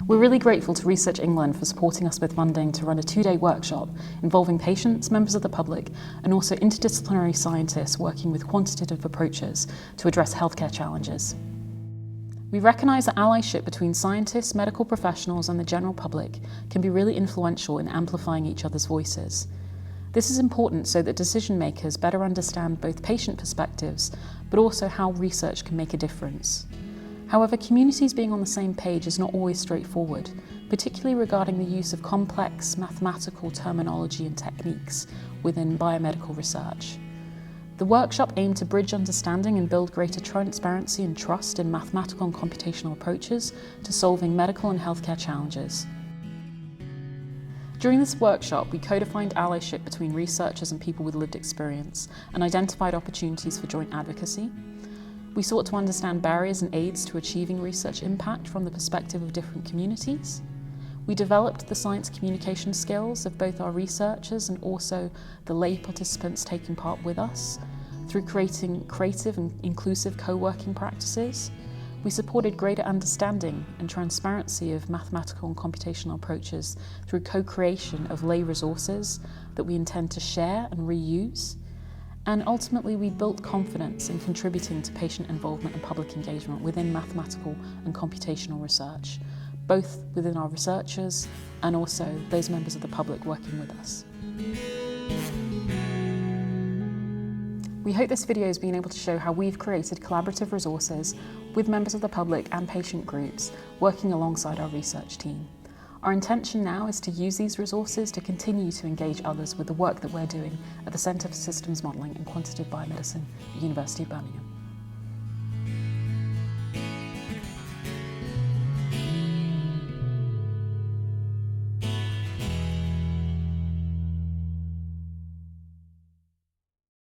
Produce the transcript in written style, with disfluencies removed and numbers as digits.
We're really grateful to Research England for supporting us with funding to run a 2-day workshop involving patients, members of the public, and also interdisciplinary scientists working with quantitative approaches to address healthcare challenges. We recognise that allyship between scientists, medical professionals, and the general public can be really influential in amplifying each other's voices. This is important so that decision makers better understand both patient perspectives, but also how research can make a difference. However, communities being on the same page is not always straightforward, particularly regarding the use of complex mathematical terminology and techniques within biomedical research. The workshop aimed to bridge understanding and build greater transparency and trust in mathematical and computational approaches to solving medical and healthcare challenges. During this workshop, we co-defined allyship between researchers and people with lived experience and identified opportunities for joint advocacy. We sought to understand barriers and aids to achieving research impact from the perspective of different communities. We developed the science communication skills of both our researchers and also the lay participants taking part with us through creating creative and inclusive co-working practices. We supported greater understanding and transparency of mathematical and computational approaches through co-creation of lay resources that we intend to share and reuse. And ultimately, we built confidence in contributing to patient involvement and public engagement within mathematical and computational research, both within our researchers and also those members of the public working with us. We hope this video has been able to show how we've created collaborative resources with members of the public and patient groups working alongside our research team. Our intention now is to use these resources to continue to engage others with the work that we're doing at the Centre for Systems Modelling and Quantitative Biomedicine at the University of Birmingham.